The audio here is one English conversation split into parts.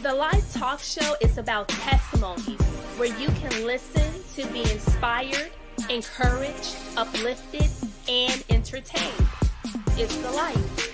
The Life Talk Show is about testimonies where you can listen to be inspired, encouraged, uplifted, and entertained. It's the life.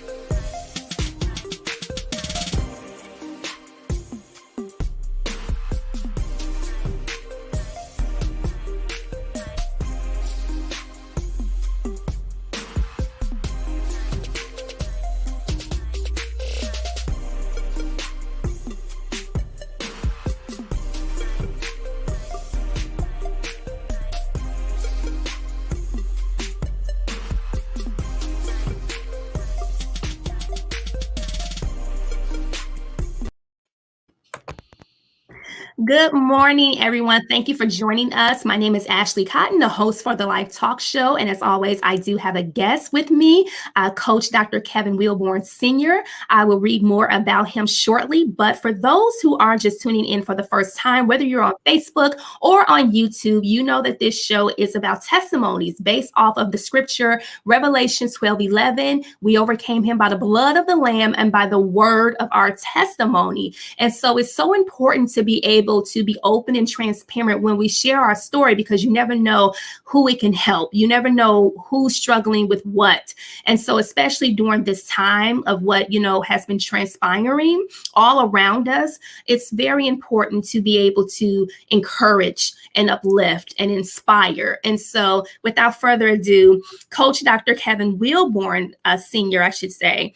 Good morning, everyone. Thank you for joining us. My name is Ashley Cotton, the host for the Life Talk Show. And as always, I do have a guest with me, Coach Dr. Kevin Wilbon, Sr. I will read more about him shortly. But for those who are just tuning in for the first time, whether you're on Facebook or on YouTube, you know that this show is about testimonies based off of the scripture, Revelation 12:11. We overcame him by the blood of the Lamb and by the word of our testimony. And so it's so important to be able to be open and transparent when we share our story, because you never know who it can help. You never know who's struggling with what. And so especially during this time of what, has been transpiring all around us, it's very important to be able to encourage and uplift and inspire. And so without further ado, Coach Dr. Kevin Wilbon, Sr., I should say,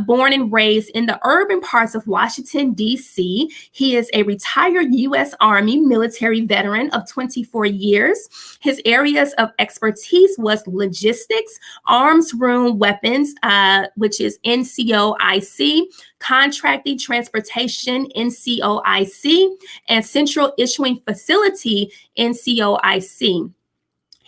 born and raised in the urban parts of Washington, D.C., he is a retired U.S. Army military veteran of 24 years. His areas of expertise was logistics, arms room weapons, which is NCOIC, contracting transportation, NCOIC, and central issuing facility, NCOIC.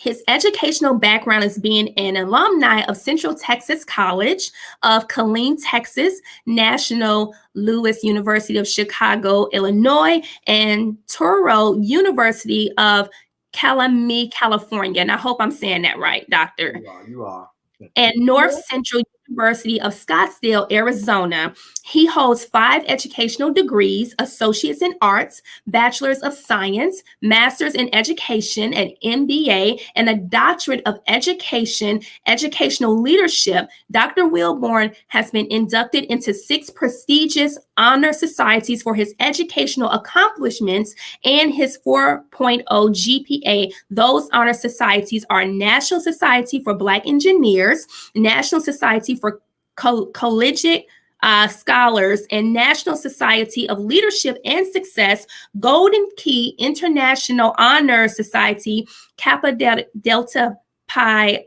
His educational background is being an alumni of Central Texas College of Killeen, Texas, National Louis University of Chicago, Illinois, and Touro University of Calamie, California. And I hope I'm saying that right, Doctor. You are. And North Central University of Scottsdale, Arizona. He holds 5 educational degrees, associates in arts, bachelor's of science, master's in education, an MBA, and a doctorate of education, educational leadership. Dr. Wilbon has been inducted into 6 prestigious honor societies for his educational accomplishments and his 4.0 GPA. Those honor societies are National Society for Black Engineers, National Society for Collegiate Scholars, and National Society of Leadership and Success, Golden Key International Honor Society, Kappa Delta Pi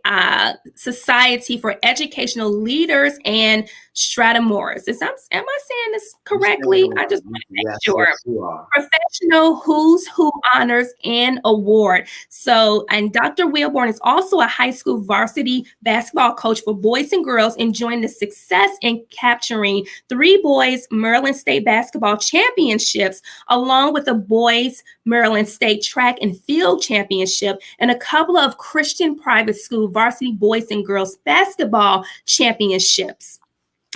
Society for Educational Leaders, and Stratamoris. Am I saying this correctly? I just want to make sure. Professional Who's Who honors and award. So, and Dr. Wilbon is also a high school varsity basketball coach for boys and girls, enjoying the success in capturing 3 boys Maryland State basketball championships, along with the boys Maryland State track and field championship, and a couple of Christian private school varsity boys and girls basketball championships.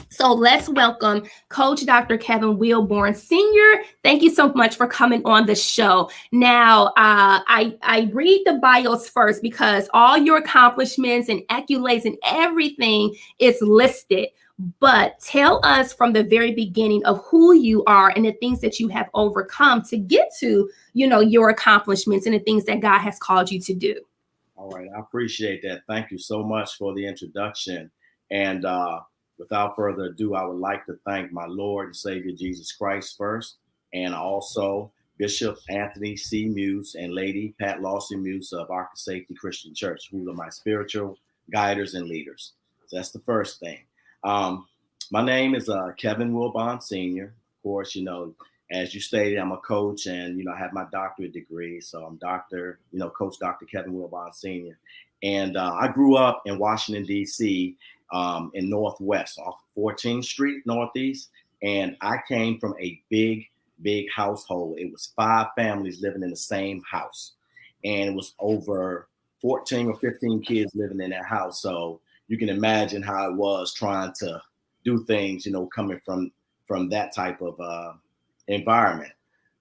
So let's welcome Coach Dr. Kevin Wilbon, Sr. Thank you so much for coming on the show. Now, I read the bios first because all your accomplishments and accolades and everything is listed. But tell us from the very beginning of who you are and the things that you have overcome to get to, your accomplishments and the things that God has called you to do. All right. I appreciate that. Thank you so much for the introduction. And without further ado, I would like to thank my Lord and Savior Jesus Christ first, and also Bishop Anthony C. Muse and Lady Pat Lawson Muse of Ark of Safety Christian Church, who are my spiritual guiders and leaders. So that's the first thing. My name is Kevin Wilbon, Sr. Of course, as you stated, I'm a coach, and I have my doctorate degree. So I'm Coach Dr. Kevin Wilbon, Sr. And I grew up in Washington, D.C., in Northwest, off 14th Street Northeast. And I came from a big household. It was 5 families living in the same house. And it was over 14 or 15 kids living in that house. So you can imagine how it was trying to do things, coming from that type of environment.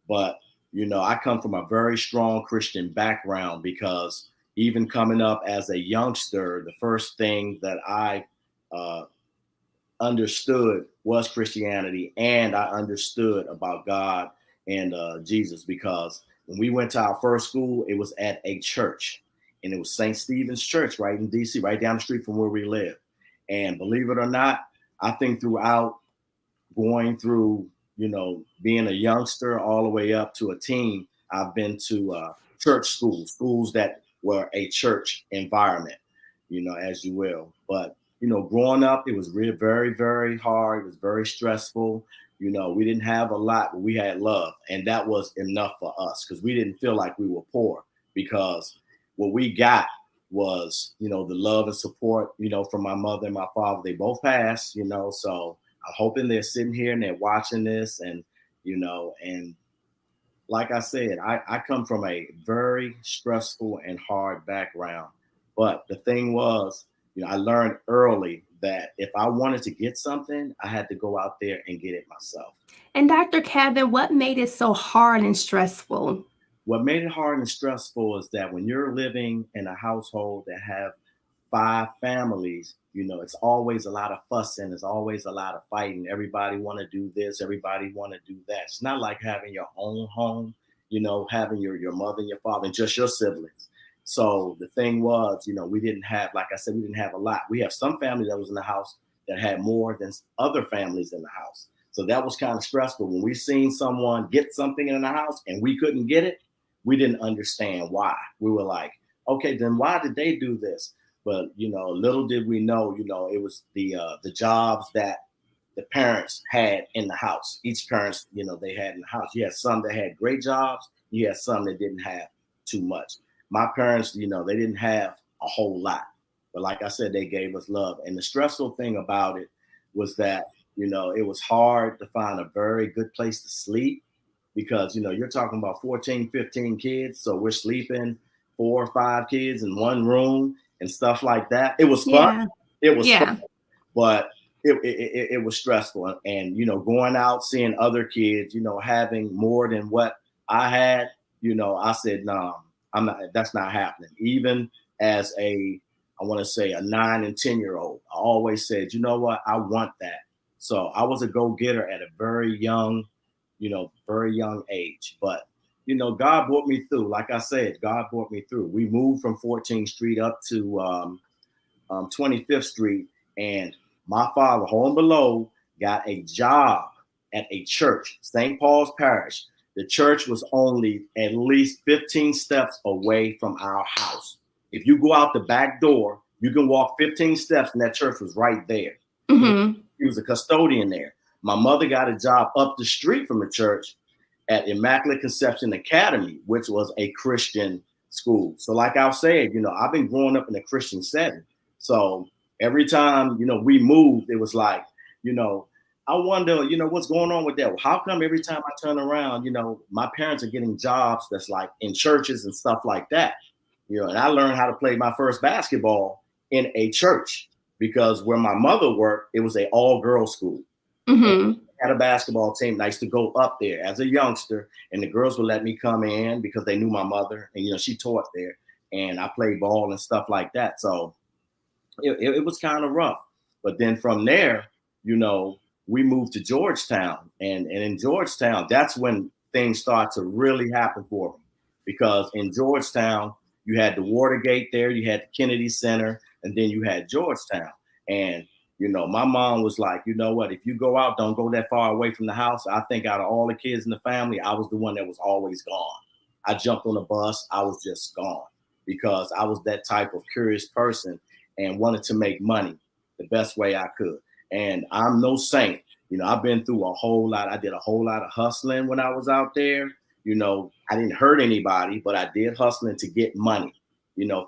But, I come from a very strong Christian background because even coming up as a youngster, the first thing that I uh, understood was Christianity, and I understood about God and Jesus, because when we went to our first school, it was at a church, and it was St. Stephen's Church right in DC, right down the street from where we live. And believe it or not, I think throughout going through, being a youngster all the way up to a teen, I've been to church schools that were a church environment, as you will. But, growing up, it was really very, very hard. It was very stressful. We didn't have a lot, but we had love. And that was enough for us because we didn't feel like we were poor, because what we got was, the love and support, from my mother and my father. They both passed, so I'm hoping they're sitting here and they're watching this, and and like I said, I come from a very stressful and hard background. But the thing was, I learned early that if I wanted to get something, I had to go out there and get it myself. And Dr. Kevin, what made it so hard and stressful? What made it hard and stressful is that when you're living in a household that have 5 families, it's always a lot of fussing. There's always a lot of fighting. Everybody want to do this. Everybody want to do that. It's not like having your own home, having your mother and your father and just your siblings. So the thing was, we didn't have, like I said, we didn't have a lot. We have some family that was in the house that had more than other families in the house. So that was kind of stressful. When we seen someone get something in the house and we couldn't get it, we didn't understand why. We were like, okay, then why did they do this? But, little did we know, it was the jobs that the parents had in the house. Each parents, they had in the house. You had some that had great jobs. You had some that didn't have too much. My parents, they didn't have a whole lot. But like I said, they gave us love. And the stressful thing about it was that, it was hard to find a very good place to sleep, because, you're talking about 14, 15 kids. So we're sleeping 4 or 5 kids in one room and stuff like that. It was fun. Yeah. It was fun, but it was stressful. And, going out, seeing other kids, having more than what I had, I said, no, I'm not, that's not happening. Even as I want to say a 9 and 10-year-old, I always said, you know what? I want that. So I was a go-getter at a very young age. But, God brought me through. Like I said, God brought me through. We moved from 14th Street up to 25th Street. And my father, home below, got a job at a church, St. Paul's Parish. The church was only at least 15 steps away from our house. If you go out the back door, you can walk 15 steps, and that church was right there. Mm-hmm. He was a custodian there. My mother got a job up the street from the church at Immaculate Conception Academy, which was a Christian school. So like I said, I've been growing up in a Christian setting. So every time, we moved, it was like, I wonder, what's going on with that? Well, how come every time I turn around, my parents are getting jobs that's like in churches and stuff like that? And I learned how to play my first basketball in a church, because where my mother worked, it was an all-girls school. Mm-hmm. Had a basketball team. I used to go up there as a youngster, and the girls would let me come in because they knew my mother, and she taught there, and I played ball and stuff like that. So it was kind of rough. But then from there, we moved to Georgetown, and in Georgetown, that's when things start to really happen for me, because in Georgetown, you had the Watergate there, you had the Kennedy Center, and then you had Georgetown. And my mom was like, you know what, if you go out, don't go that far away from the house. I think out of all the kids in the family, I was the one that was always gone. I jumped on the bus, I was just gone, because I was that type of curious person and wanted to make money the best way I could. And I'm no saint. I've been through a whole lot. I did a whole lot of hustling when I was out there. I didn't hurt anybody, but I did hustling to get money,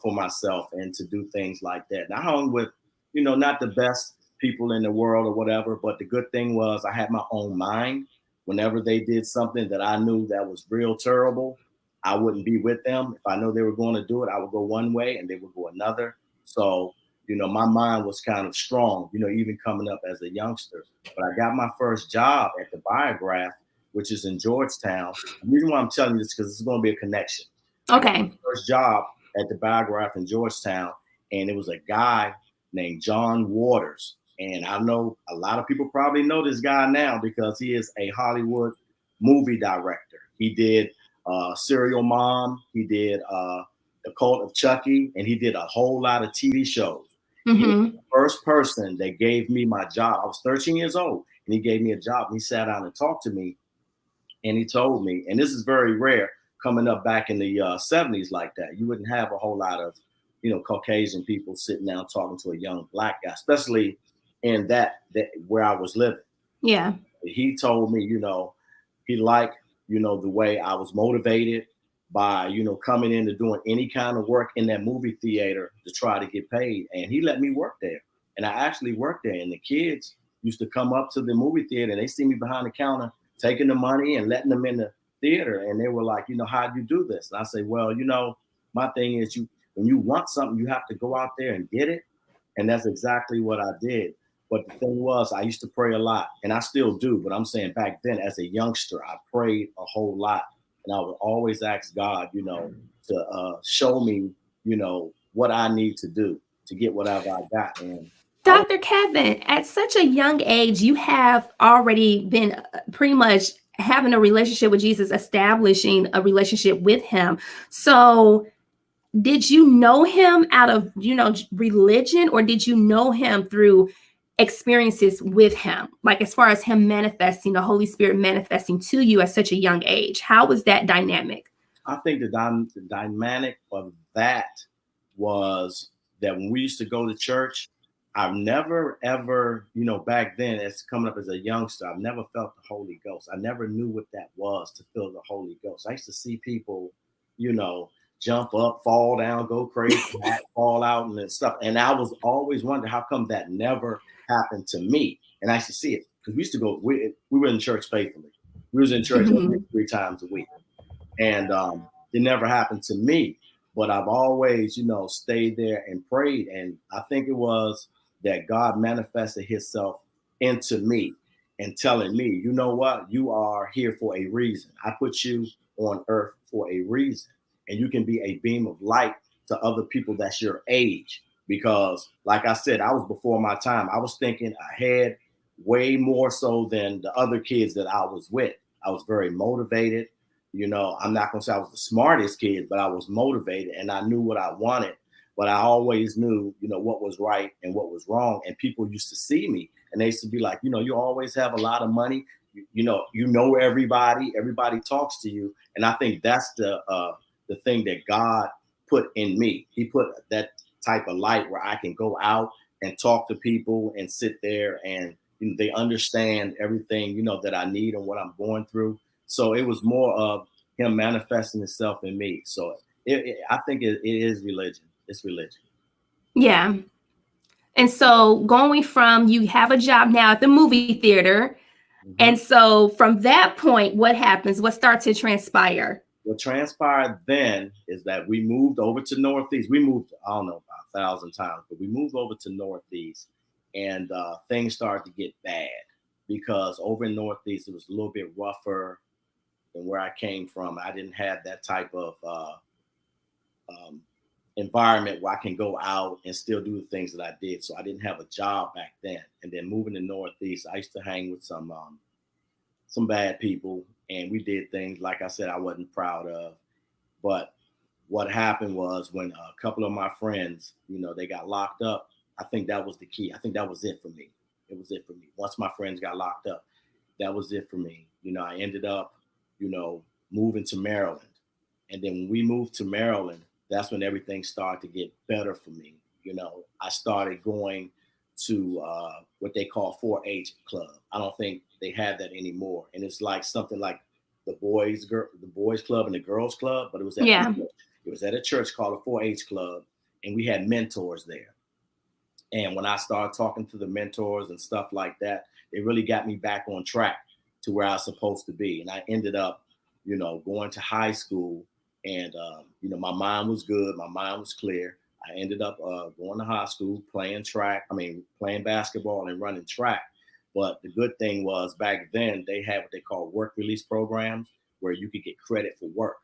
for myself and to do things like that. And I hung with, not the best people in the world or whatever, but the good thing was I had my own mind. Whenever they did something that I knew that was real terrible, I wouldn't be with them. If I know they were going to do it, I would go one way and they would go another. So, my mind was kind of strong, even coming up as a youngster. But I got my first job at the Biograph which is in Georgetown. The reason why I'm telling you this because it's going to be a connection. I got my Okay. first job at the Videographer in Georgetown, and it was a guy named John Waters. And I know a lot of people probably know this guy now because he is a Hollywood movie director. He did Serial Mom, he did The Cult of Chucky, and he did a whole lot of TV shows. He was Mm-hmm. the first person that gave me my job. I was 13 years old, and he gave me a job. And he sat down and talked to me, and he told me, and this is very rare coming up back in the 70s like that. You wouldn't have a whole lot of, Caucasian people sitting down talking to a young black guy, especially in that where I was living. Yeah. He told me, he liked, the way I was motivated by, coming into doing any kind of work in that movie theater to try to get paid. And he let me work there. And I actually worked there. And the kids used to come up to the movie theater and they see me behind the counter taking the money and letting them in the theater. And they were like, how'd you do this? And I say, well, my thing is when you want something, you have to go out there and get it. And that's exactly what I did. But the thing was, I used to pray a lot, and I still do. But I'm saying back then, as a youngster, I prayed a whole lot, and I would always ask God, to show me, what I need to do to get whatever I got. And Dr. Kevin, at such a young age, you have already been pretty much having a relationship with Jesus, establishing a relationship with him. So did you know him out of, religion, or did you know him through experiences with him? Like as far as him manifesting, the Holy Spirit manifesting to you at such a young age, how was that dynamic? I think the dynamic of that was that when we used to go to church, I've never ever, back then, as coming up as a youngster, I've never felt the Holy Ghost. I never knew what that was to feel the Holy Ghost. I used to see people, jump up, fall down, go crazy, fall out and stuff. And I was always wondering how come that never happened to me. And I used to see it because we used to go, we were in church faithfully. We was in church 3 times a week. And it never happened to me. But I've always, stayed there and prayed. And I think it was that God manifested himself into me and telling me, you know what, you are here for a reason. I put you on earth for a reason. And you can be a beam of light to other people that's your age. Because like I said, I was before my time. I was thinking ahead way more so than the other kids that I was with. I was very motivated. I'm not going to say I was the smartest kid, but I was motivated and I knew what I wanted. But I always knew, what was right and what was wrong. And people used to see me and they used to be like, you always have a lot of money. Everybody talks to you. And I think that's the thing that God put in me. He put that type of light where I can go out and talk to people and sit there and they understand everything, that I need and what I'm going through. So it was more of him manifesting himself in me. So I think it is religion. It's religion. Yeah. And so going from, you have a job now at the movie theater. Mm-hmm. And so from that point, what happens? What starts to transpire? What transpired then is that we moved over to Northeast. We moved, I don't know, about 1,000 times, but we moved over to Northeast and things started to get bad because over in Northeast, it was a little bit rougher than where I came from. I didn't have that type of environment where I can go out and still do the things that I did. So I didn't have a job back then. And then moving to Northeast, I used to hang with some bad people. And we did things, like I said, I wasn't proud of. But what happened was when a couple of my friends, they got locked up, I think that was the key. I think that was it for me. It was it for me. Once my friends got locked up, that was it for me. I ended up, moving to Maryland. And then when we moved to Maryland, that's when everything started to get better for me. I started going to what they call 4-H club. I don't think they have that anymore. And it's like something like the boys club and the girls club, but it was at a church called a 4-H club, and we had mentors there. And when I started talking to the mentors and stuff like that, they really got me back on track to where I was supposed to be. And I ended up, going to high school, and my mind was good, my mind was clear. I ended up going to high school, playing basketball and running track. But the good thing was back then they had what they call work release programs where you could get credit for work.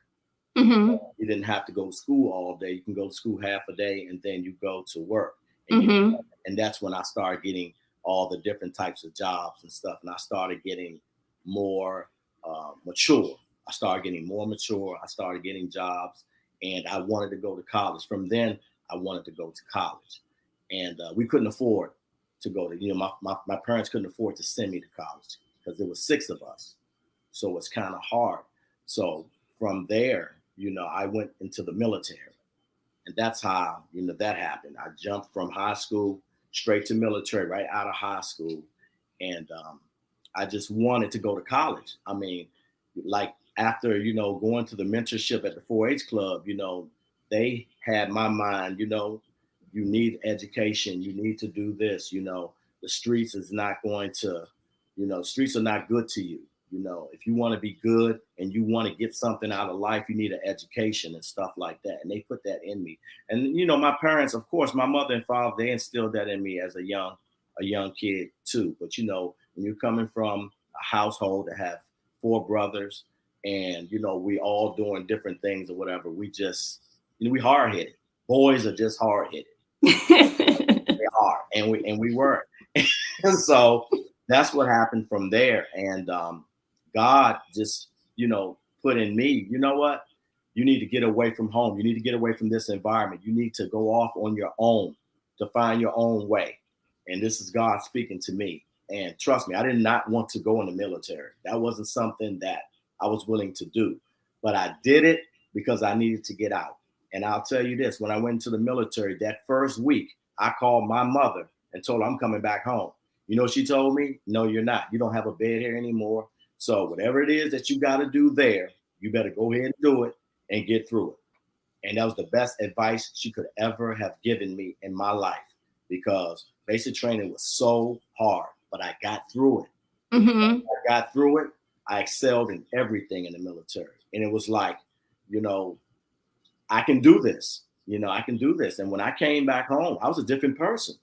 Mm-hmm. You didn't have to go to school all day. You can go to school half a day and then you go to work. Mm-hmm. And that's when I started getting all the different types of jobs and stuff. And I started getting more mature. I started getting more mature. I started getting jobs, and I wanted to go to college. From then, I wanted to go to college, and we couldn't afford to go to. My parents couldn't afford to send me to college because there was 6 of us, so it's kind of hard. So from there, I went into the military, and that's how that happened. I jumped from high school straight to military right out of high school, and I just wanted to go to college. I mean, like after going to the mentorship at the 4-H club, they had my mind. You need education. You need to do this. The streets is not going to, streets are not good to you. If you want to be good and you want to get something out of life, you need an education and stuff like that. And they put that in me. And my parents, of course, my mother and father, they instilled that in me as a young kid too. But when you're coming from a household that have 4 brothers, and we all doing different things or whatever, we just we hard headed. Boys are just hard headed. They are, and we were. And so that's what happened from there. And God just put in me, what? You need to get away from home. You need to get away from this environment. You need to go off on your own to find your own way. And this is God speaking to me. And trust me, I did not want to go in the military. That wasn't something that I was willing to do. But I did it because I needed to get out. And I'll tell you this, when I went to the military, that first week, I called my mother and told her I'm coming back home. She told me, no, you're not. You don't have a bed here anymore. So whatever it is that you got to do there, you better go ahead and do it and get through it. And that was the best advice she could ever have given me in my life, because basic training was so hard, but I got through it. Mm-hmm. I got through it. I excelled in everything in the military. And it was like, I can do this. I can do this. And when I came back home, I was a different person.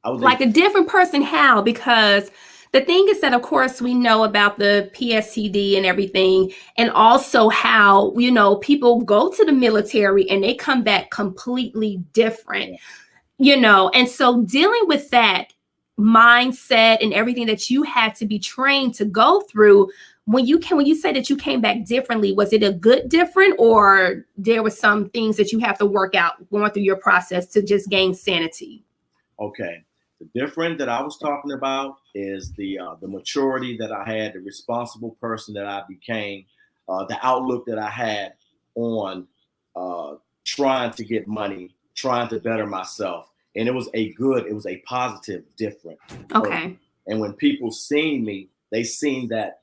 I was like a different person. How? Because the thing is that, of course, we know about the PSTD and everything, and also how, people go to the military and they come back completely different, and so dealing with that mindset and everything that you had to be trained to go through, when you say that you came back differently, was it a good different, or there were some things that you have to work out going through your process to just gain sanity? Okay. The different that I was talking about is the maturity that I had, the responsible person that I became, the outlook that I had on trying to get money, trying to better myself. And it was a positive different. Okay. And when people seen me, they seen that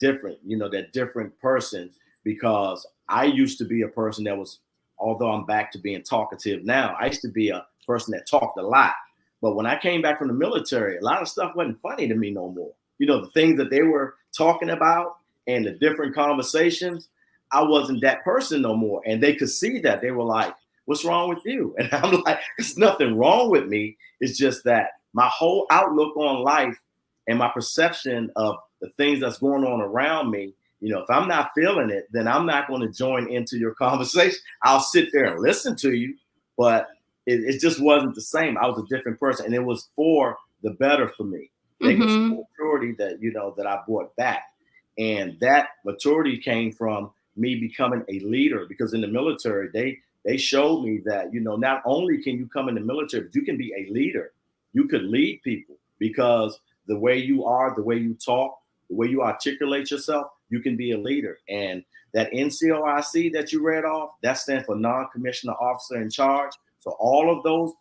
different, that different person, because I used to be a person that was, although I'm back to being talkative now, I used to be a person that talked a lot. But when I came back from the military, a lot of stuff wasn't funny to me no more. The things that they were talking about and the different conversations, I wasn't that person no more. And they could see that. They were like, what's wrong with you? And I'm like, there's nothing wrong with me. It's just that my whole outlook on life and my perception of the things that's going on around me, if I'm not feeling it, then I'm not going to join into your conversation. I'll sit there and listen to you, but it just wasn't the same. I was a different person, and it was for the better for me. Mm-hmm. Maturity that that I brought back, and that maturity came from me becoming a leader. Because in the military, they showed me that not only can you come in the military, but you can be a leader. You could lead people, because the way you are, the way you talk, the way you articulate yourself, you can be a leader. And that NCOIC that you read off, that stands for Non-Commissioned Officer in Charge. So all of those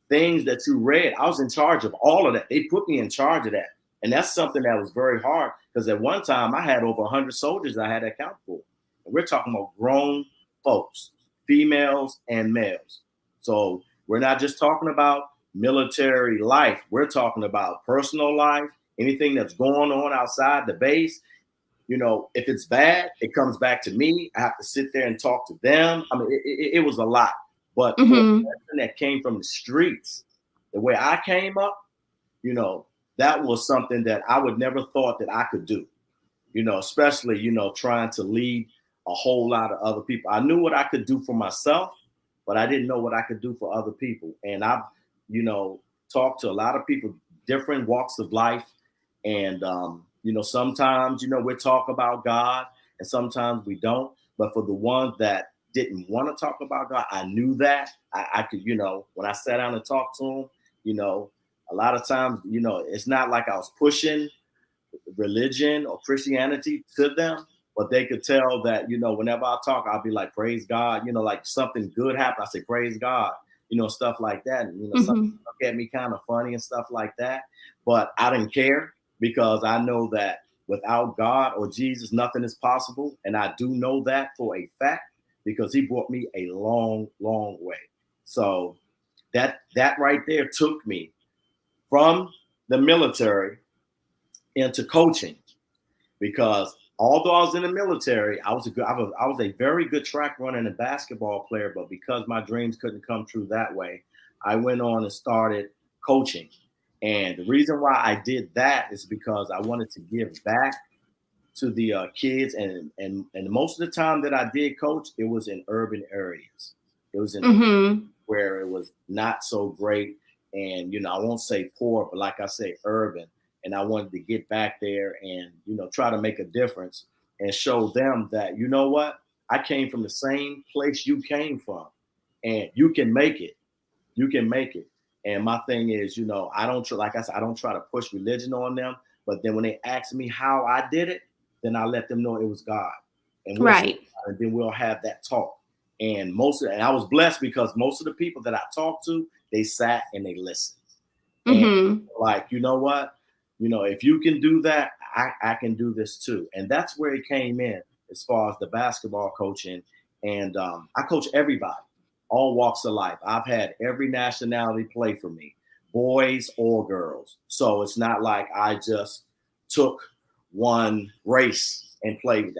things that you read, I was in charge of all of that. They put me in charge of that. And that's something that was very hard, because at one time I had over 100 soldiers I had to account for. And we're talking about grown folks, females and males. So we're not just talking about military life. We're talking about personal life, anything that's going on outside the base. If it's bad, it comes back to me. I have to sit there and talk to them. I mean, it was a lot. But for a person that came from the streets, the way I came up, that was something that I would never thought that I could do, especially, trying to lead a whole lot of other people. I knew what I could do for myself, but I didn't know what I could do for other people. And I've, talked to a lot of people, different walks of life. And, sometimes, we talk about God and sometimes we don't. But for the ones that didn't want to talk about God, I knew that I could, when I sat down and talked to them, a lot of times, it's not like I was pushing religion or Christianity to them, but they could tell that, whenever I talk, I'll be like, praise God, like something good happened. I say, praise God, stuff like that. And, some Mm-hmm. look at me kind of funny and stuff like that. But I didn't care because I know that without God or Jesus, nothing is possible. And I do know that for a fact because he brought me a long, long way. So that right there took me from the military into coaching, because although I was in the military, I was a very good track runner and a basketball player. But because my dreams couldn't come true that way, I went on and started coaching. And the reason why I did that is because I wanted to give back to the kids. And most of the time that I did coach, it was in urban areas. It was in Mm-hmm. where it was not so great. And, I won't say poor, but like I say, urban. And I wanted to get back there and, try to make a difference and show them that, you know what, I came from the same place you came from and you can make it. You can make it. And my thing is, I don't, like I said, I don't try to push religion on them. But then when they ask me how I did it, then I let them know it was God. And Right. and then we'll have that talk. And and I was blessed because most of the people that I talked to, they sat and they listened. And Mm-hmm. like, you know what? If you can do that, I can do this too. And that's where it came in as far as the basketball coaching. And I coach everybody, all walks of life. I've had every nationality play for me, boys or girls. So it's not like I just took one race and played with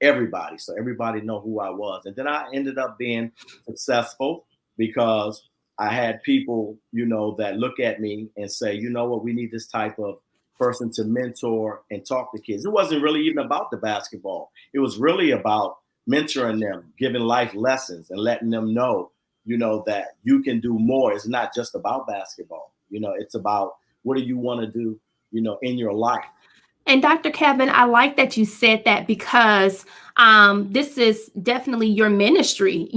everybody. So everybody know who I was. And then I ended up being successful because I had people, that look at me and say, you know what, we need this type of person to mentor and talk to kids. It wasn't really even about the basketball. It was really about mentoring them, giving life lessons and letting them know, that you can do more. It's not just about basketball. It's about what do you want to do, in your life. And Dr. Kevin, I like that you said that because this is definitely your ministry,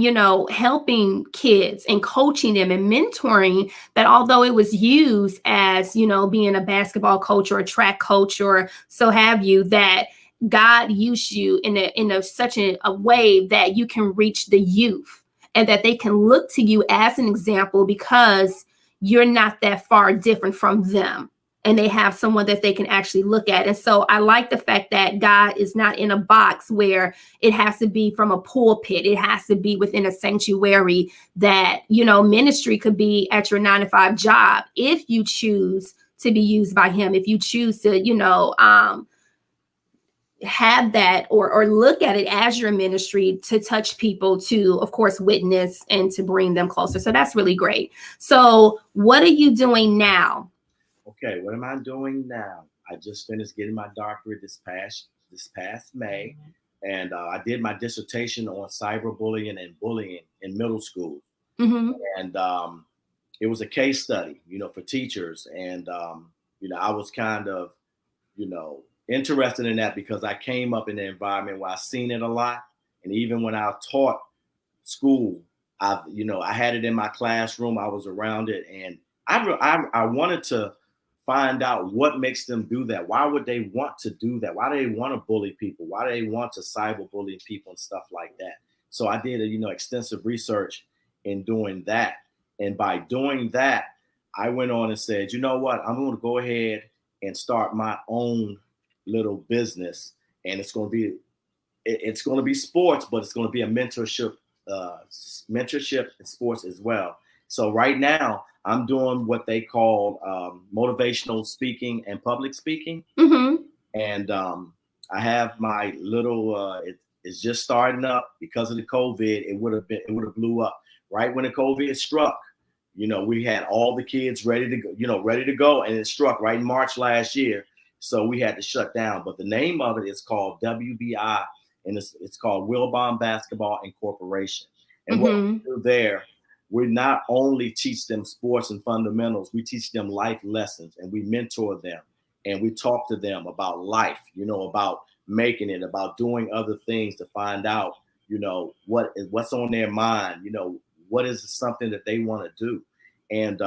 helping kids and coaching them and mentoring. That although it was used as, being a basketball coach or a track coach or so have you, that God used you in such a way that you can reach the youth and that they can look to you as an example because you're not that far different from them. And they have someone that they can actually look at. And so I like the fact that God is not in a box where it has to be from a pulpit. It has to be within a sanctuary that, ministry could be at your 9-to-5 job if you choose to be used by him, if you choose to, have that or look at it as your ministry to touch people, to, of course, witness and to bring them closer. So that's really great. So what are you doing now? Okay, what am I doing now? I just finished getting my doctorate this past May, and I did my dissertation on cyberbullying and bullying in middle school. Mm-hmm. And it was a case study, for teachers. And I was kind of, interested in that because I came up in an environment where I seen it a lot, and even when I taught school, I had it in my classroom. I was around it, and I wanted to find out what makes them do that. Why would they want to do that? Why do they want to bully people? Why do they want to cyberbully people and stuff like that? So I did extensive research in doing that. And by doing that, I went on and said, you know what? I'm going to go ahead and start my own little business. And it's going to be sports, but it's going to be a mentorship in sports as well. So right now, I'm doing what they call motivational speaking and public speaking. Mm-hmm. And I have my little, it's just starting up because of the COVID. It would have blew up right when the COVID struck. We had all the kids ready to go, and it struck right in March last year. So we had to shut down. But the name of it is called WBI, and it's called Wilbon Basketball Incorporation. And what we do there, we not only teach them sports and fundamentals, we teach them life lessons, and we mentor them, and we talk to them about life, about making it, about doing other things to find out, what's on their mind, what is something that they want to do. And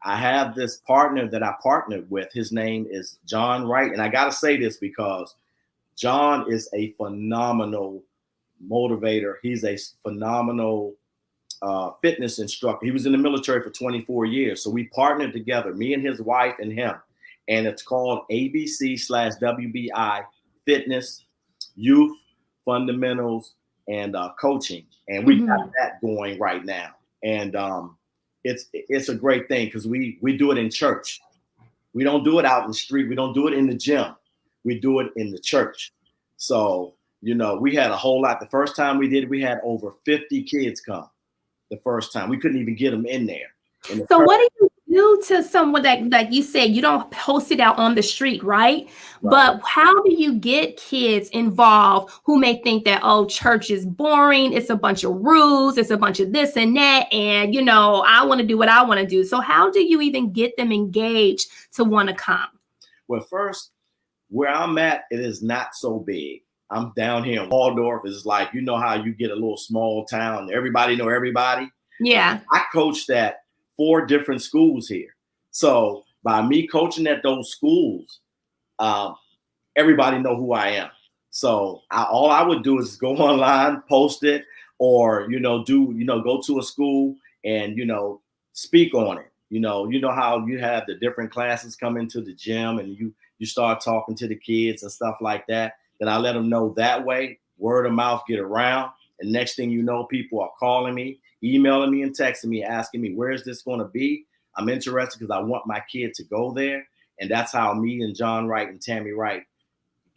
I have this partner that I partnered with. His name is John Wright. And I got to say this because John is a phenomenal motivator. He's a phenomenal fitness instructor. He was in the military for 24 years. So we partnered together, me and his wife and him. And it's called ABC/WBI Fitness, Youth, Fundamentals, and Coaching. And we got that going right now. And it's a great thing because we do it in church. We don't do it out in the street. We don't do it in the gym. We do it in the church. So, we had a whole lot. The first time we did, we had over 50 kids come. The first time we couldn't even get them in there. So what do you do to someone that, like you said, you don't post it out on the street, right? But how do you get kids involved who may think that, oh, church is boring, it's a bunch of rules, it's a bunch of this and that, and I want to do what I want to do. So how do you even get them engaged to want to come? Well, first, where I'm at, it is not so big. I'm down here in Waldorf. It's like, how you get a little small town, everybody know everybody. Yeah. I coached at 4 different schools here. So by me coaching at those schools, everybody know who I am. So all I would do is go online, post it, or, go to a school and, speak on it. You know how you have the different classes come into the gym and you start talking to the kids and stuff like that. Then I let them know that way, word of mouth get around. And next thing you know, people are calling me, emailing me and texting me, asking me, where is this going to be? I'm interested because I want my kid to go there. And that's how me and John Wright and Tammy Wright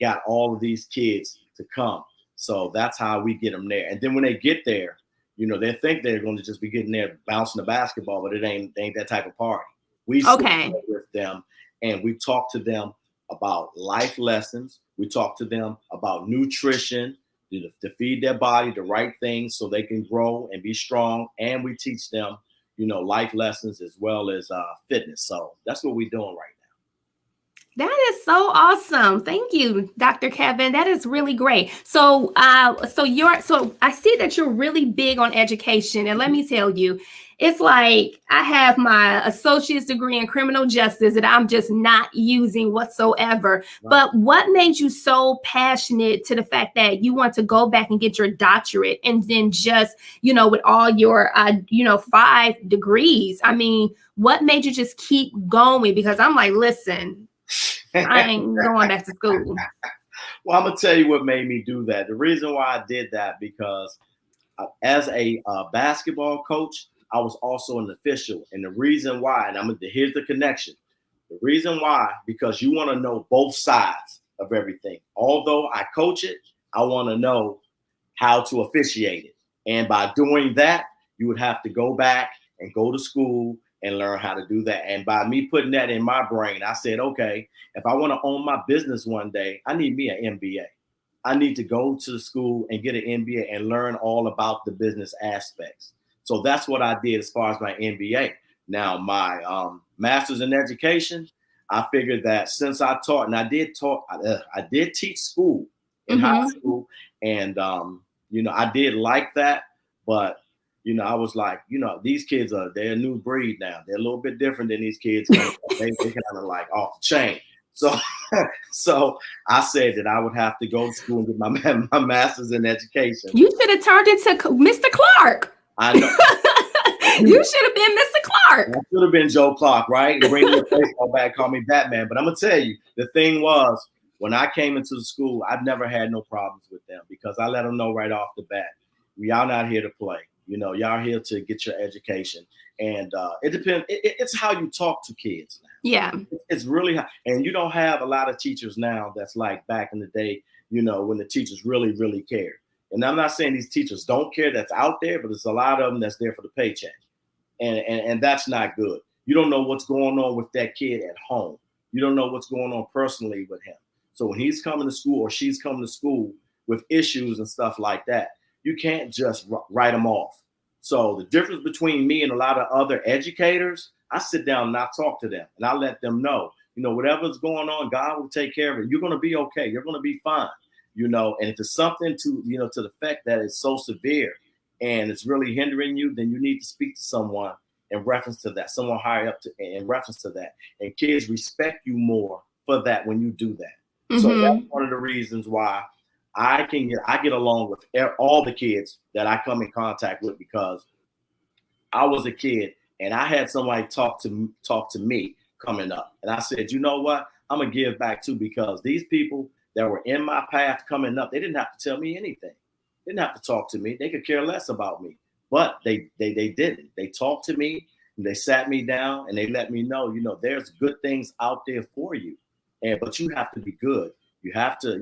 got all of these kids to come. So that's how we get them there. And then when they get there, they think they're going to just be getting there bouncing the basketball, but it ain't that type of party. We sit with them and we talk to them about life lessons. We talk to them about nutrition, to feed their body the right things so they can grow and be strong. And we teach them, life lessons as well as fitness. So that's what we're doing right now. That is so awesome. Thank you, Dr. Kevin. That is really great. So I see that you're really big on education. And let me tell you, it's like I have my associate's degree in criminal justice that I'm just not using whatsoever. Wow. But what made you so passionate to the fact that you want to go back and get your doctorate and then just, with all your, 5 degrees? I mean, what made you just keep going? Because I'm like, listen, I ain't going back to school. Well, I'm going to tell you what made me do that. The reason why I did that, because as a basketball coach, I was also an official. And the reason why, and here's the connection. The reason why, because you want to know both sides of everything. Although I coach it, I want to know how to officiate it. And by doing that, you would have to go back and go to school and learn how to do that. And by me putting that in my brain, I said, okay, if I want to own my business one day, I need me an MBA. I need to go to the school and get an MBA and learn all about the business aspects. So that's what I did as far as my MBA. Now, my master's in education, I figured that since I taught, and I did teach school in high school, and I did like that, but I was like, these kids they're a new breed now. They're a little bit different than these kids. They kind of like off the chain. So I said that I would have to go to school and get my master's in education. You should have turned into Mr. Clark. I know. You should have been Mr. Clark. I should have been Joe Clark, right? Bring the baseball back, call me Batman. But I'm going to tell you, the thing was, when I came into the school, I've never had no problems with them because I let them know right off the bat, y'all not here to play. Y'all here to get your education. And it depends. It's how you talk to kids now. Yeah. It's really, and you don't have a lot of teachers now that's like back in the day, when the teachers really, really cared. And I'm not saying these teachers don't care that's out there, but there's a lot of them that's there for the paycheck. And that's not good. You don't know what's going on with that kid at home. You don't know what's going on personally with him. So when he's coming to school or she's coming to school with issues and stuff like that, you can't just write them off. So the difference between me and a lot of other educators, I sit down and I talk to them and I let them know, whatever's going on, God will take care of it. You're going to be okay. You're going to be fine. And if it's something to the effect that it's so severe and it's really hindering you, then you need to speak to someone in reference to that, someone higher up in reference to that. And kids respect you more for that when you do that. Mm-hmm. So that's one of the reasons why I get along with all the kids that I come in contact with, because I was a kid and I had somebody talk to me coming up. And I said, you know what? I'm going to give back too, because these people that were in my path coming up, they didn't have to tell me anything. They didn't have to talk to me. They could care less about me. But they didn't. They talked to me and they sat me down and they let me know, there's good things out there for you. But you have to be good. You have to,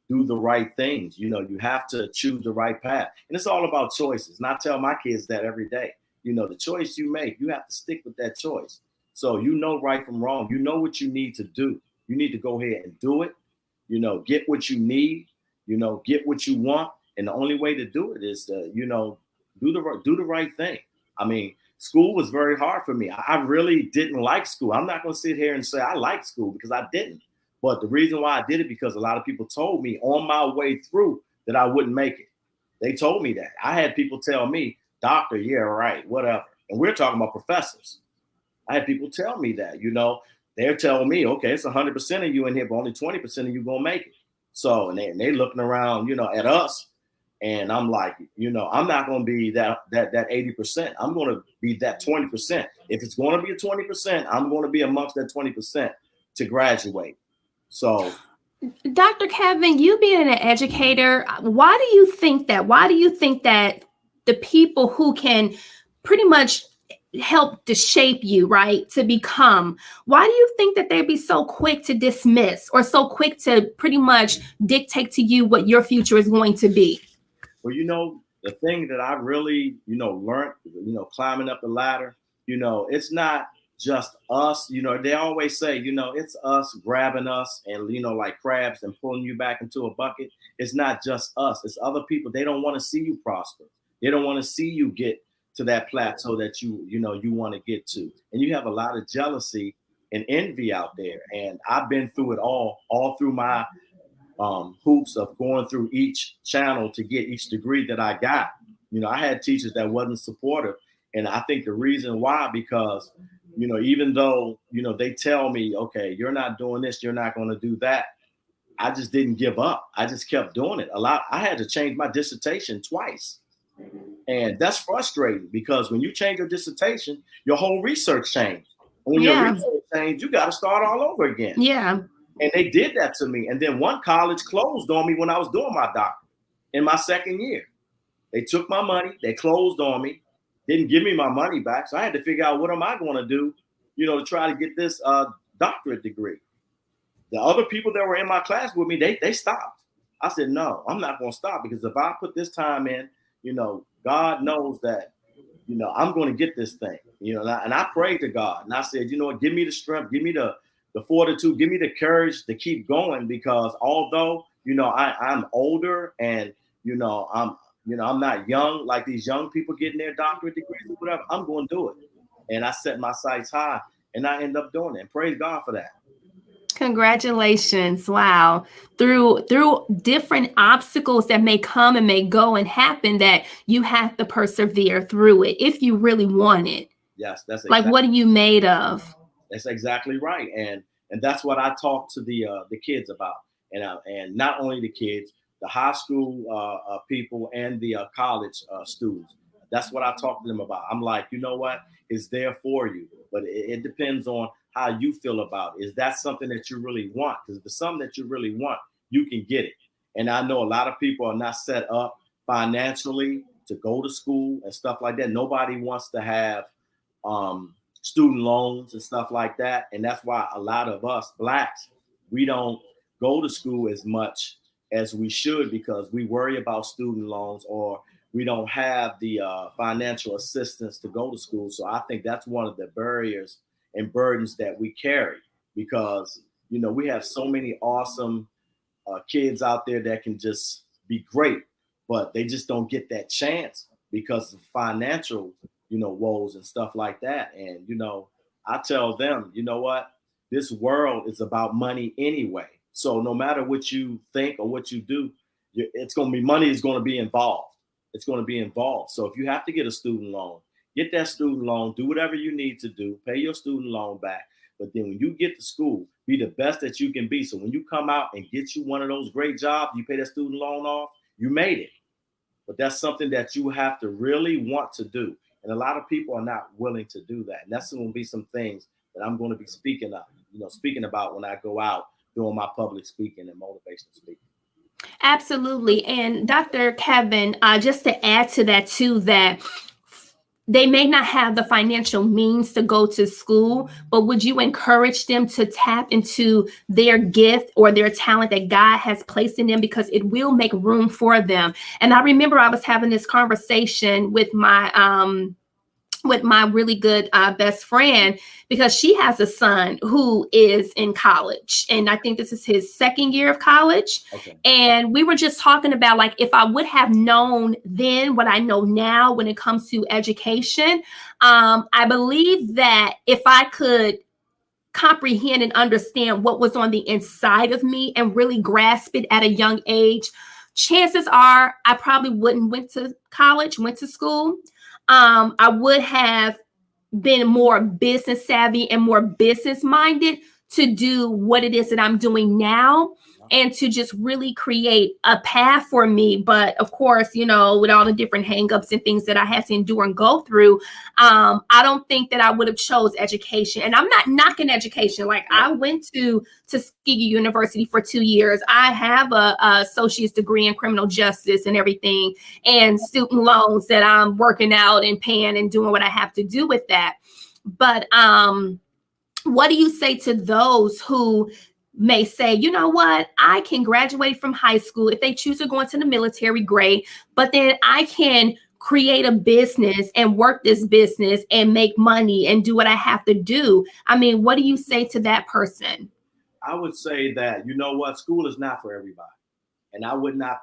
do the right things. You have to choose the right path. And it's all about choices. And I tell my kids that every day. The choice you make, you have to stick with that choice. So right from wrong. You know what you need to do. You need to go ahead and do it. Get what you need. Get what you want. And the only way to do it is to, do the right thing. I mean, school was very hard for me. I really didn't like school. I'm not going to sit here and say I like school, because I didn't. But the reason why I did it, because a lot of people told me on my way through that I wouldn't make it. They told me that. I had people tell me, doctor, yeah, right, whatever. And we're talking about professors. I had people tell me that, they're telling me, okay, it's 100% of you in here, but only 20% of you going to make it. So, and they looking around, at us. And I'm like, I'm not going to be that 80%. I'm going to be that 20%. If it's going to be a 20%, I'm going to be amongst that 20% to graduate. So, Dr. Kevin, you being an educator, why do you think that? Why do you think that the people who can pretty much help to shape you, right, to become, why do you think that they'd be so quick to dismiss or so quick to pretty much dictate to you what your future is going to be? Well, the thing that I really, learned, climbing up the ladder, it's not just us. They always say, it's us grabbing us and, like crabs and pulling you back into a bucket. It's not just us. It's other people. They don't want to see you prosper. They don't want to see you get to that plateau that you want to get to. And you have a lot of jealousy and envy out there. And I've been through it all through my hoops of going through each channel to get each degree that I got. I had teachers that wasn't supportive. And I think the reason why, because, even though, they tell me, okay, you're not doing this, you're not going to do that, I just didn't give up. I just kept doing it. I had to change my dissertation twice. And that's frustrating, because when you change your dissertation, your whole research changed. And when your research changed, you got to start all over again. Yeah. And they did that to me. And then one college closed on me when I was doing my doctorate in my second year. They took my money. They closed on me. Didn't give me my money back. So I had to figure out, what am I going to do, to try to get this doctorate degree. The other people that were in my class with me, they stopped. I said, no, I'm not going to stop, because if I put this time in, God knows that, I'm going to get this thing, and I prayed to God and I said, give me the strength, give me the fortitude, give me the courage to keep going, because although, I'm older and, I'm not young like these young people getting their doctorate degrees or whatever, I'm going to do it. And I set my sights high and I end up doing it. And praise God for that. Congratulations. Wow. Through different obstacles that may come and may go and happen, that you have to persevere through it if you really want it. Yes, that's exactly, like, what are you made of? That's exactly right. And that's what I talk to the kids about. And not only the kids, the high school people and the college students. That's what I talk to them about. I'm like, you know what? It's there for you. But it depends on how you feel about it. Is that something that you really want? Because if it's something that you really want, you can get it. And I know a lot of people are not set up financially to go to school and stuff like that. Nobody wants to have student loans and stuff like that. And that's why a lot of us Blacks, we don't go to school as much as we should, because we worry about student loans, or we don't have the financial assistance to go to school. So I think that's one of the barriers and burdens that we carry, because we have so many awesome kids out there that can just be great, but they just don't get that chance because of financial, woes and stuff like that. And I tell them, you know what, this world is about money anyway. So no matter what you think or what you do, it's going to be money is going to be involved. It's going to be involved. So if you have to get a student loan, get that student loan, do whatever you need to do, pay your student loan back. But then when you get to school, be the best that you can be. So when you come out and get you one of those great jobs, you pay that student loan off, you made it. But that's something that you have to really want to do. And a lot of people are not willing to do that. And that's going to be some things that I'm going to be speaking about when I go out doing my public speaking and motivational speaking. Absolutely. And Dr. Kevin, just to add to that too, that they may not have the financial means to go to school, but would you encourage them to tap into their gift or their talent that God has placed in them, because it will make room for them? And I remember I was having this conversation with my really good best friend, because she has a son who is in college, and I think this is his second year of college. Okay. And we were just talking about, like, if I would have known then what I know now when it comes to education, I believe that if I could comprehend and understand what was on the inside of me and really grasp it at a young age, chances are I probably wouldn't went to school. I would have been more business savvy and more business minded to do what it is that I'm doing now, and to just really create a path for me. But of course, with all the different hangups and things that I had to endure and go through, I don't think that I would have chose education. And I'm not knocking education. Like, I went to Tuskegee University for 2 years. I have a associate's degree in criminal justice and everything, and student loans that I'm working out and paying and doing what I have to do with that. But what do you say to those who may say, you know what, I can graduate from high school. If they choose to go into the military, great. But then I can create a business and work this business and make money and do what I have to do. I mean, what do you say to that person? I would say that, school is not for everybody. And I would not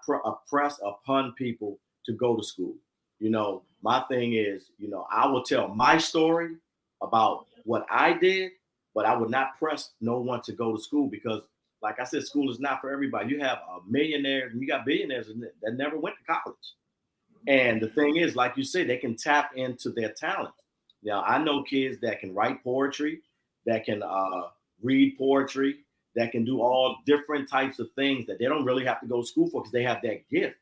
press upon people to go to school. My thing is, I will tell my story about what I did, but I would not press no one to go to school, because, like I said, school is not for everybody. You have a millionaire and you got billionaires that never went to college. And the thing is, like you said, they can tap into their talent. Now, I know kids that can write poetry, that can read poetry, that can do all different types of things that they don't really have to go to school for, because they have that gift.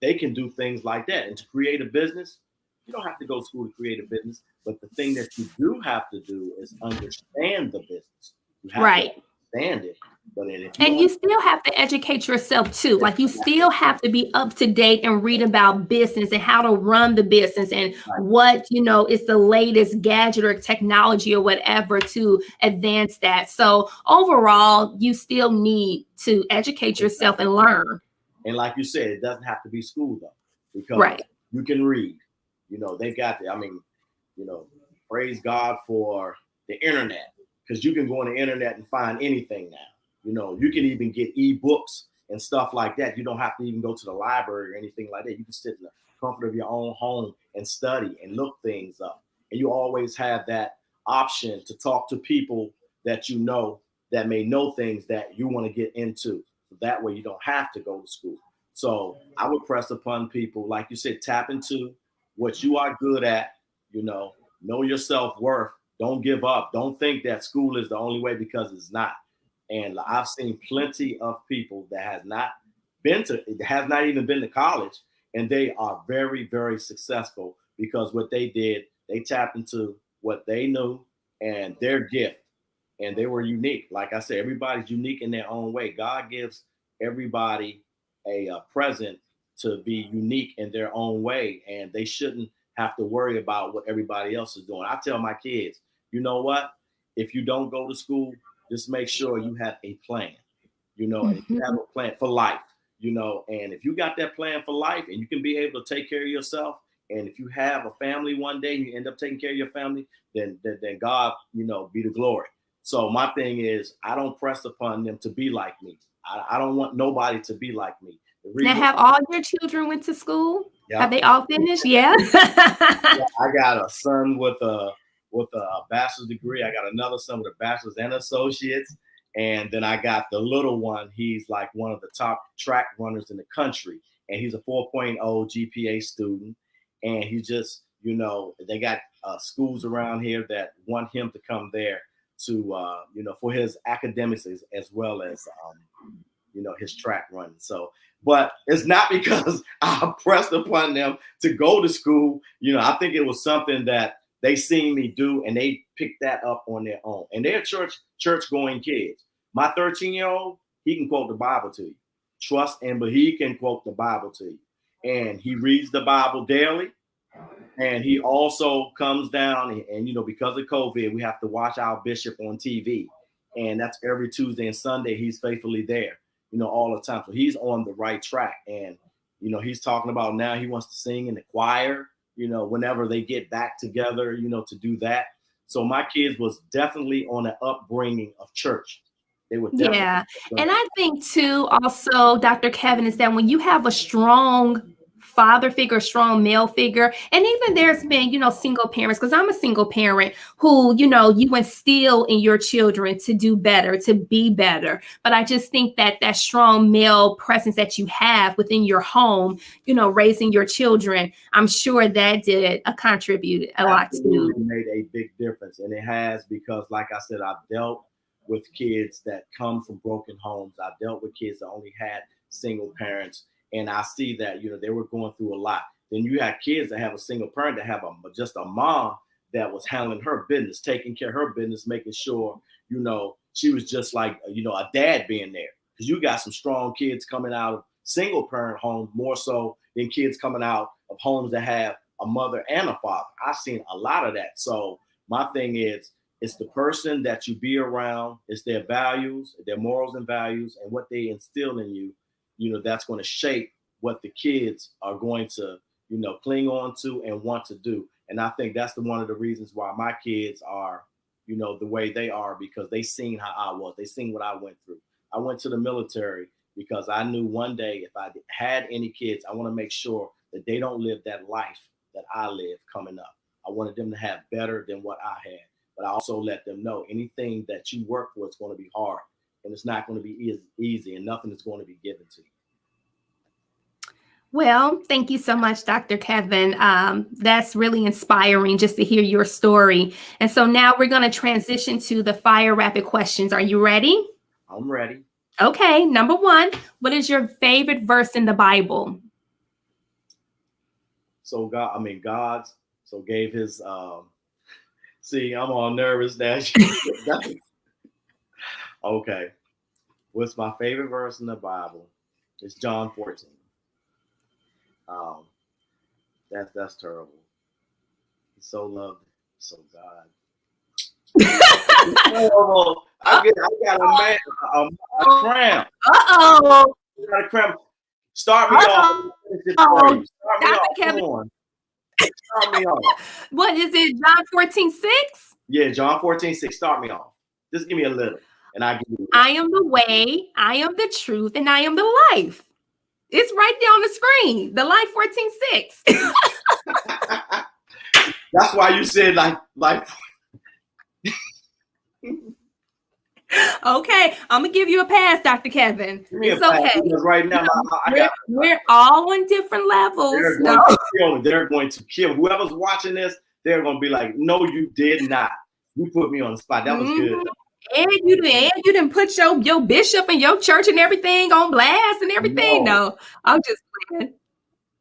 They can do things like that. And to create a business, you don't have to go to school to create a business. But the thing that you do have to do is understand the business. You have to understand it. But you still have to educate yourself too. Like, you still have to be up to date and read about business and how to run the business and what, is the latest gadget or technology or whatever to advance that. So overall, you still need to educate yourself and learn. And like you said, it doesn't have to be school though, because you can read. They got praise God for the internet, because you can go on the internet and find anything now. You can even get ebooks and stuff like that. You don't have to even go to the library or anything like that. You can sit in the comfort of your own home and study and look things up. And you always have that option to talk to people that that may know things that you want to get into. So that way you don't have to go to school. So I would press upon people, like you said, tap into what you are good at, know your self-worth. Don't give up. Don't think that school is the only way, because it's not. And I've seen plenty of people that has not even been to college, and they are very, very successful, because what they did, they tapped into what they knew and their gift, and they were unique. Like I said, everybody's unique in their own way. God gives everybody a present to be unique in their own way, and they shouldn't have to worry about what everybody else is doing. I tell my kids, you know what? If you don't go to school, just make sure you have a plan, and if you have a plan for life, and if you got that plan for life and you can be able to take care of yourself, and if you have a family one day and you end up taking care of your family, then God, be the glory. So my thing is, I don't press upon them to be like me. I don't want nobody to be like me. Now, have all your children went to school? Yeah. Have they all finished? Yeah. Yeah, I got a son with a bachelor's degree. I got another son with a bachelor's and associates. And then I got the little one. He's like one of the top track runners in the country. And he's a 4.0 GPA student. And he just, they got schools around here that want him to come there to, for his academics as well as, his track running. So, but it's not because I pressed upon them to go to school. I think it was something that they seen me do and they picked that up on their own. And they're church going kids. My 13-year-old, he can quote the Bible to you. Trust him, but he can quote the Bible to you. And he reads the Bible daily. And he also comes down and because of COVID, we have to watch our bishop on TV. And that's every Tuesday and Sunday. He's faithfully there, all the time. So he's on the right track. And, he's talking about now he wants to sing in the choir, whenever they get back together, to do that. So my kids was definitely on an upbringing of church. They were yeah. And I think too, also, Dr. Kevin, is that when you have a strong father figure, strong male figure, and even there's been, single parents, because I'm a single parent who, you instill in your children to do better, to be better. But I just think that strong male presence that you have within your home, raising your children, I'm sure that did contribute a lot to. It made a big difference. And it has, because like I said, I've dealt with kids that come from broken homes. I've dealt with kids that only had single parents. And I see that, they were going through a lot. Then you had kids that have a single parent, that have just a mom that was handling her business, taking care of her business, making sure, she was just like, a dad being there. Because you got some strong kids coming out of single parent homes more so than kids coming out of homes that have a mother and a father. I've seen a lot of that. So my thing is, it's the person that you be around, it's their values, their morals and values, and what they instill in you. That's going to shape what the kids are going to, cling on to and want to do. And I think that's one of the reasons why my kids are, the way they are, because they seen how I was. They seen what I went through. I went to the military because I knew one day if I had any kids, I want to make sure that they don't live that life that I lived coming up. I wanted them to have better than what I had. But I also let them know anything that you work for is going to be hard. And it's not going to be easy, and nothing is going to be given to you. Well, thank you so much, Dr. Kevin. That's really inspiring just to hear your story. And so now we're going to transition to the fire rapid questions. Are you ready? I'm ready. Okay. Number one, what is your favorite verse in the Bible? So God gave his, see, I'm all nervous now. Okay. What's my favorite verse in the Bible? It's John 14. That's terrible. He so loved, so God. I got a cramp. Uh-oh. I got a cramp. Start me off. Start me off. Kevin. Come on. Start me off. What is it? John 14:6? Yeah, John 14:6. Start me off. Just give me a little, and I give you. I am the way, I am the truth, and I am the life. It's right there on the screen. The life 14:6. That's why you said like. Okay, I'm gonna give you a pass, Dr. Kevin. It's okay. Right now, we're all on different levels. They're going to kill whoever's watching this. They're going to be like, "No, you did not. You put me on the spot. That was good." And you didn't put your bishop and your church and everything on blast and everything. No, I'm just playing.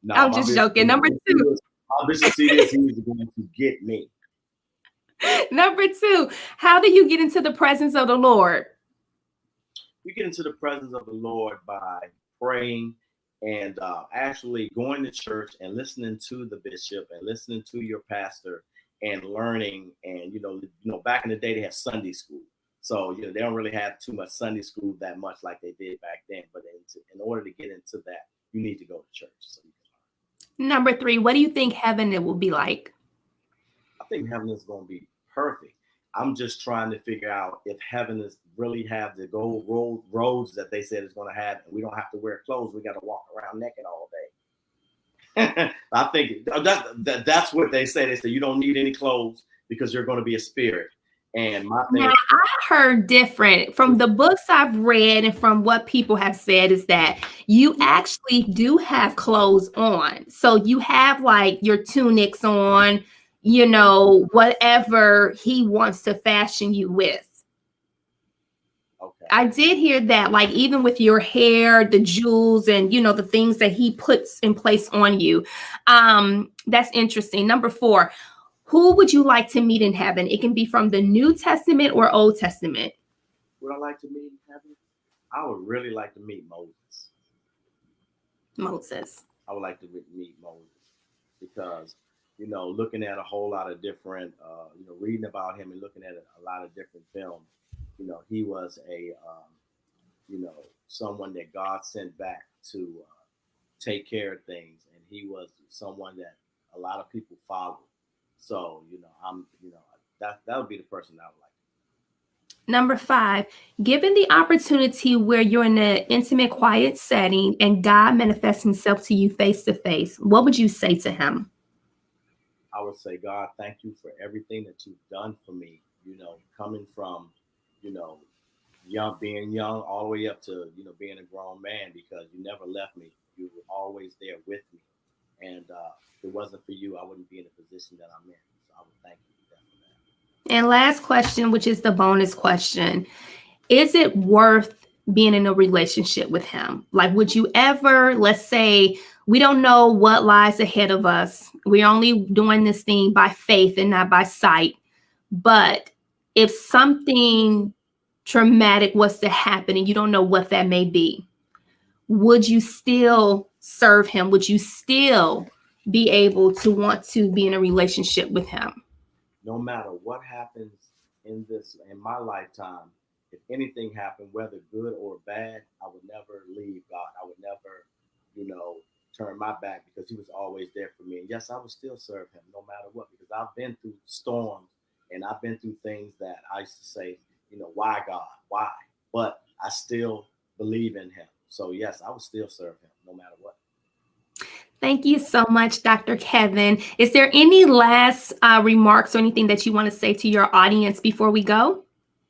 No, I'm just joking. Number two. My bishop see this, he's going to get me. Number two, how do you get into the presence of the Lord? You get into the presence of the Lord by praying and actually going to church and listening to the bishop and listening to your pastor and learning. And, back in the day, they had Sunday school. So, they don't really have too much Sunday school that much like they did back then. But in order to get into that, you need to go to church. So you can learn. Number 3, what do you think heaven it will be like? I think heaven is going to be perfect. I'm just trying to figure out if heaven is really have the gold roads that they said it's going to have, and we don't have to wear clothes. We got to walk around naked all day. I think that's what they say. They say you don't need any clothes because you're going to be a spirit. And my thing, Now, I heard different from the books I've read and from what people have said is that you actually do have clothes on. So you have like your tunics on, whatever he wants to fashion you with. okay. I did hear that, like even with your hair, the jewels, and the things that he puts in place on you. That's interesting. Number 4. Who would you like to meet in heaven? It can be from the New Testament or Old Testament. Would I like to meet in heaven? I would really like to meet Moses. Moses. I would like to meet Moses because, looking at a whole lot of different, reading about him and looking at a lot of different films, he was a, someone that God sent back to take care of things. And he was someone that a lot of people followed. So, that would be the person I would like. Number 5, given the opportunity where you're in an intimate, quiet setting and God manifests himself to you face to face, what would you say to him? I would say, God, thank you for everything that you've done for me, coming from, being young all the way up to, being a grown man, because you never left me. You were always there with me. And if it wasn't for you, I wouldn't be in the position that I'm in. So I would thank you for that. And last question, which is the bonus question. Is it worth being in a relationship with him? Like, would you ever, let's say, we don't know what lies ahead of us. We're only doing this thing by faith and not by sight. But if something traumatic was to happen and you don't know what that may be, would you still serve him? Would you still be able to want to be in a relationship with him? No matter what happens in my lifetime, if anything happened, whether good or bad, I would never leave God. I would never, turn my back, because he was always there for me. And yes, I would still serve him no matter what, because I've been through storms and I've been through things that I used to say, why God? Why? But I still believe in him. So yes, I would still serve him no matter what. Thank you so much, Dr. Kevin. Is there any last remarks or anything that you want to say to your audience before we go?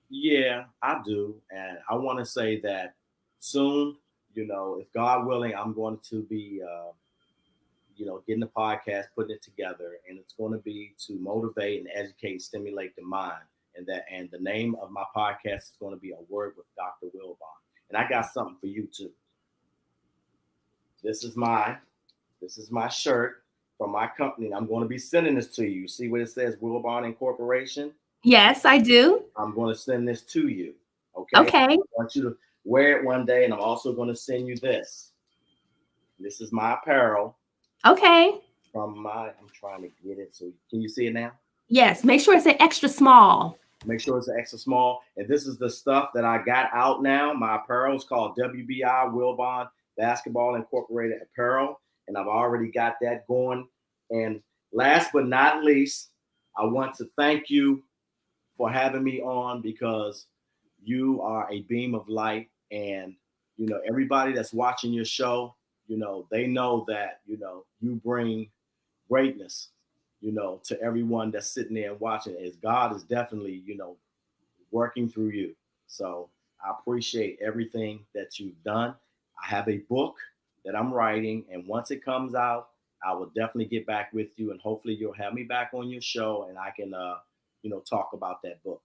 Yeah, I do. And I want to say that soon, if God willing, I'm going to be, getting the podcast, putting it together, and it's going to be to motivate and educate, stimulate the mind. And the name of my podcast is going to be A Word with Dr. Wilbon. And I got something for you too. This is my shirt from my company. I'm going to be sending this to you. See what it says, Wilbon Incorporation? Yes, I do. I'm going to send this to you. Okay. Okay. I want you to wear it one day, and I'm also going to send you this. This is my apparel. Okay. I'm trying to get it. So can you see it now? Yes. Make sure it's an extra small. Make sure it's an extra small. And this is the stuff that I got out now. My apparel is called WBI Wilbon Basketball Incorporated Apparel. And I've already got that going. And last but not least, I want to thank you for having me on, because you are a beam of light. And, everybody that's watching your show, they know that, you bring greatness, to everyone that's sitting there and watching, as God is definitely, working through you. So I appreciate everything that you've done. I have a book that I'm writing, and once it comes out, I will definitely get back with you, and hopefully you'll have me back on your show, and I can, talk about that book.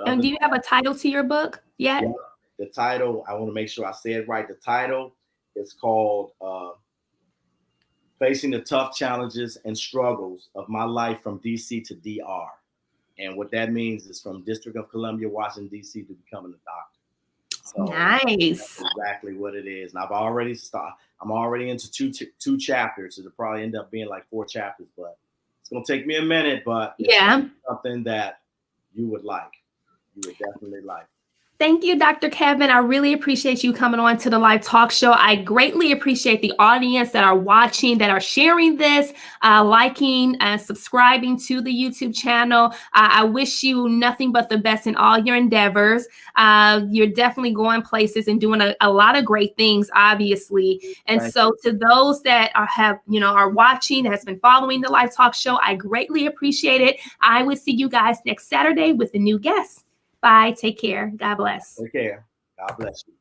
And do you have a title to your book yet? Yeah, the title, I want to make sure I say it right. The title is called Facing the Tough Challenges and Struggles of My Life from DC to DR. And what that means is from District of Columbia, Washington, D.C. to becoming a doctor. So nice. That's exactly what it is. And I've already started. I'm already into two chapters. It'll probably end up being like 4 chapters, but it's going to take me a minute, but yeah, something that you would like. You would definitely like. Thank you, Dr. Kevin. I really appreciate you coming on to the live talk show. I greatly appreciate the audience that are watching, that are sharing this, liking and subscribing to the YouTube channel. I wish you nothing but the best in all your endeavors. You're definitely going places and doing a lot of great things, obviously. And so to those that are watching, has been following the live talk show, I greatly appreciate it. I will see you guys next Saturday with a new guest. Bye. Take care. God bless. Take care. God bless you.